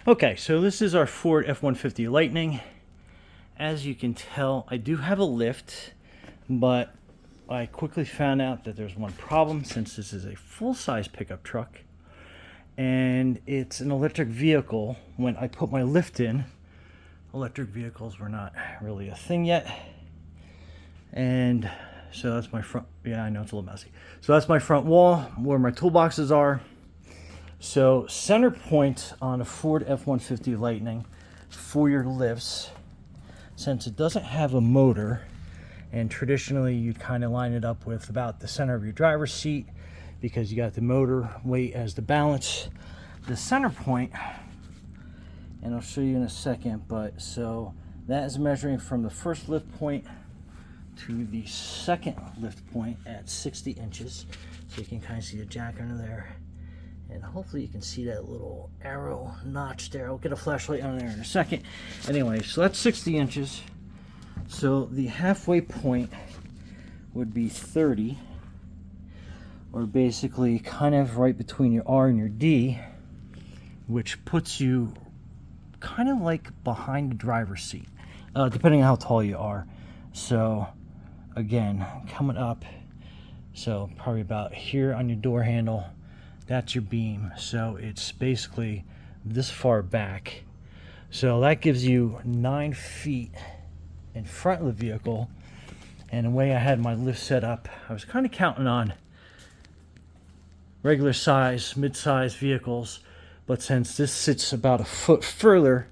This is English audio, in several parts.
Okay, so this is our Ford F-150 Lightning. As you can tell, I do have a lift, but I quickly found out that there's one problem since this is a full-size pickup truck and it's an electric vehicle. When I put my lift in, electric vehicles were not really a thing yet. And so that's my front, yeah, I know it's a little messy. So that's my front wall where my toolboxes are. So center point on a Ford F-150 Lightning for your lifts, since it doesn't have a motor, and traditionally you'd kind of line it up with about the center of your driver's seat because you got the motor weight as the balance. The center point, and I'll show you in a second, but so that is measuring from the first lift point to the second lift point at 60 inches. So you can kind of see the jack under there. And hopefully you can see that little arrow notch there. I'll get a flashlight on there in a second. Anyway, so that's 60 inches. So the halfway point would be 30, or basically kind of right between your R and your D, which puts you kind of like behind the driver's seat, depending on how tall you are. So again, coming up, so probably about here on your door handle, that's your beam. So it's basically this far back. So that gives you 9 feet in front of the vehicle. And the way I had my lift set up, I was kind of counting on regular size, mid-size vehicles. But since this sits about a foot further,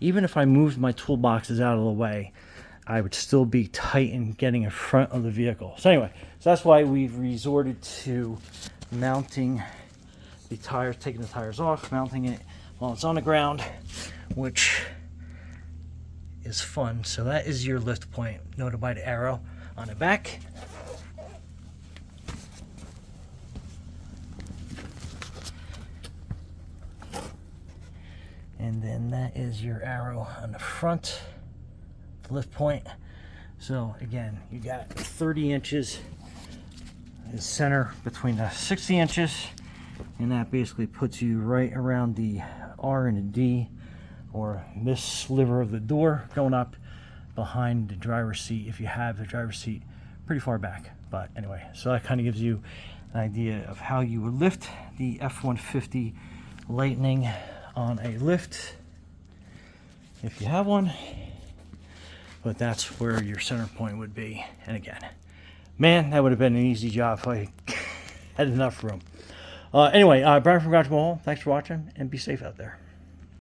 even if I moved my toolboxes out of the way, I would still be tight in getting in front of the vehicle. So anyway, so that's why we've resorted to mounting the tires, taking the tires off, mounting it while it's on the ground, which is fun. So that is your lift point, noted by the arrow on the back. And then that is your arrow on the front, the lift point. So again, you got 30 inches is center between the 60 inches. And that basically puts you right around the R and the D, or this sliver of the door going up behind the driver's seat if you have the driver's seat pretty far back. But anyway, so that kind of gives you an idea of how you would lift the F-150 Lightning on a lift if you have one. But that's where your center point would be. And again, man, that would have been an easy job if I had enough room. Anyway, Brian from Garage Mall, thanks for watching, and be safe out there.